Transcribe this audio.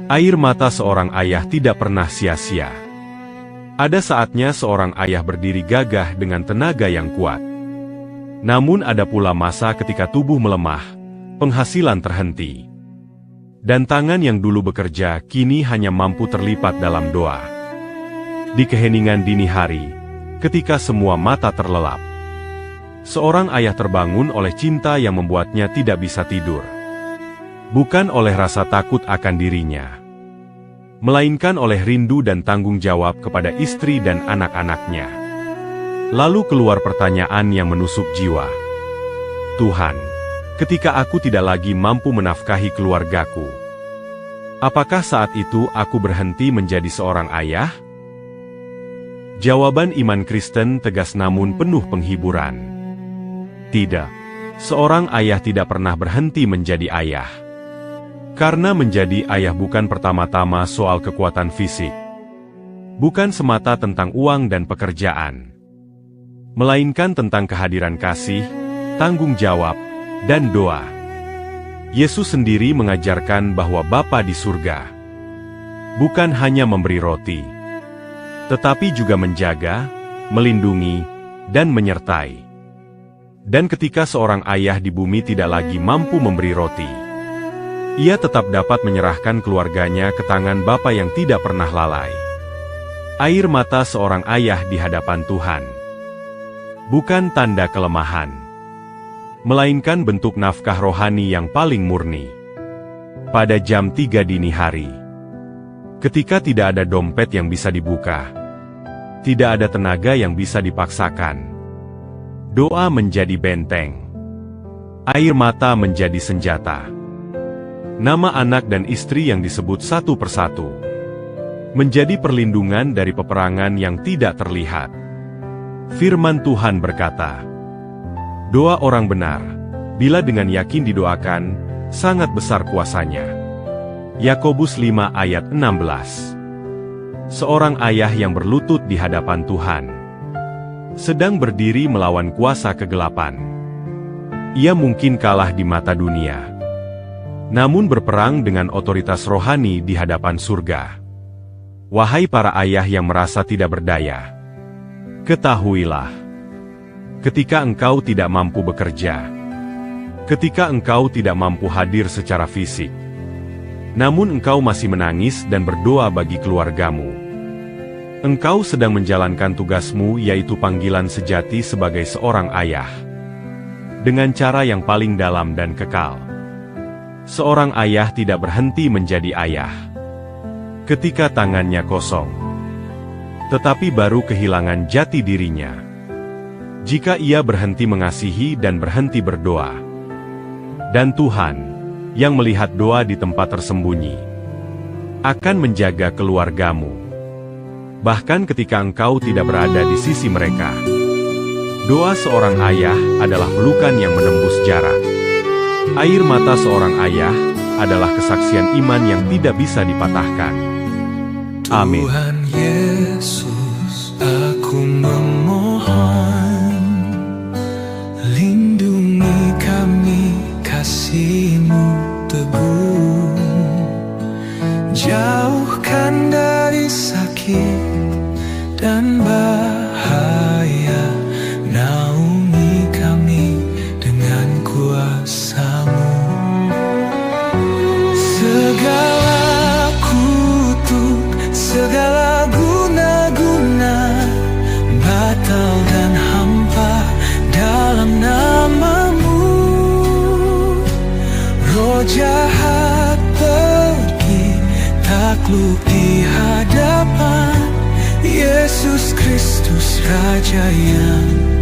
Air mata seorang ayah tidak pernah sia-sia. Ada saatnya seorang ayah berdiri gagah dengan tenaga yang kuat. Namun ada pula masa ketika tubuh melemah, penghasilan terhenti. Dan tangan yang dulu bekerja kini hanya mampu terlipat dalam doa. Di keheningan dini hari, ketika semua mata terlelap, seorang ayah terbangun oleh cinta yang membuatnya tidak bisa tidur. Bukan oleh rasa takut akan dirinya, melainkan oleh rindu dan tanggung jawab kepada istri dan anak-anaknya. Lalu keluar pertanyaan yang menusuk jiwa. Tuhan, ketika aku tidak lagi mampu menafkahi keluargaku, apakah saat itu aku berhenti menjadi seorang ayah? Jawaban iman Kristen tegas namun penuh penghiburan. Tidak, seorang ayah tidak pernah berhenti menjadi ayah. Karena menjadi ayah bukan pertama-tama soal kekuatan fisik. Bukan semata tentang uang dan pekerjaan. Melainkan tentang kehadiran kasih, tanggung jawab, dan doa. Yesus sendiri mengajarkan bahwa Bapa di surga bukan hanya memberi roti, tetapi juga menjaga, melindungi, dan menyertai. Dan ketika seorang ayah di bumi tidak lagi mampu memberi roti, ia tetap dapat menyerahkan keluarganya ke tangan Bapa yang tidak pernah lalai. Air mata seorang ayah di hadapan Tuhan bukan tanda kelemahan, melainkan bentuk nafkah rohani yang paling murni. Pada jam 3 dini hari, ketika tidak ada dompet yang bisa dibuka, tidak ada tenaga yang bisa dipaksakan, doa menjadi benteng, air mata menjadi senjata. Nama anak dan istri yang disebut satu persatu menjadi perlindungan dari peperangan yang tidak terlihat. Firman Tuhan berkata, doa orang benar, bila dengan yakin didoakan, sangat besar kuasanya. Yakobus 5 ayat 16. Seorang ayah yang berlutut di hadapan Tuhan sedang berdiri melawan kuasa kegelapan. Ia mungkin kalah di mata dunia, namun berperang dengan otoritas rohani di hadapan surga. Wahai para ayah yang merasa tidak berdaya, ketahuilah, ketika engkau tidak mampu bekerja, ketika engkau tidak mampu hadir secara fisik, namun engkau masih menangis dan berdoa bagi keluargamu, engkau sedang menjalankan tugasmu, yaitu panggilan sejati sebagai seorang ayah, dengan cara yang paling dalam dan kekal. Seorang ayah tidak berhenti menjadi ayah ketika tangannya kosong, tetapi baru kehilangan jati dirinya jika ia berhenti mengasihi dan berhenti berdoa. Dan Tuhan, yang melihat doa di tempat tersembunyi, akan menjaga keluargamu, bahkan ketika engkau tidak berada di sisi mereka. Doa seorang ayah adalah pelukan yang menembus jarak. Air mata seorang ayah adalah kesaksian iman yang tidak bisa dipatahkan. Amin. Tuhan Yesus, aku memohon, lindungi kami, kasih-Mu teguh, jauhkan dari sakit dan bahaya, naungi kami dengan kuasa-Mu. Segala kutuk, segala guna-guna, batal dan hampa dalam nama-Mu. Roh jahat pergi, takluk di hadapan Yesus Kristus, Raja yang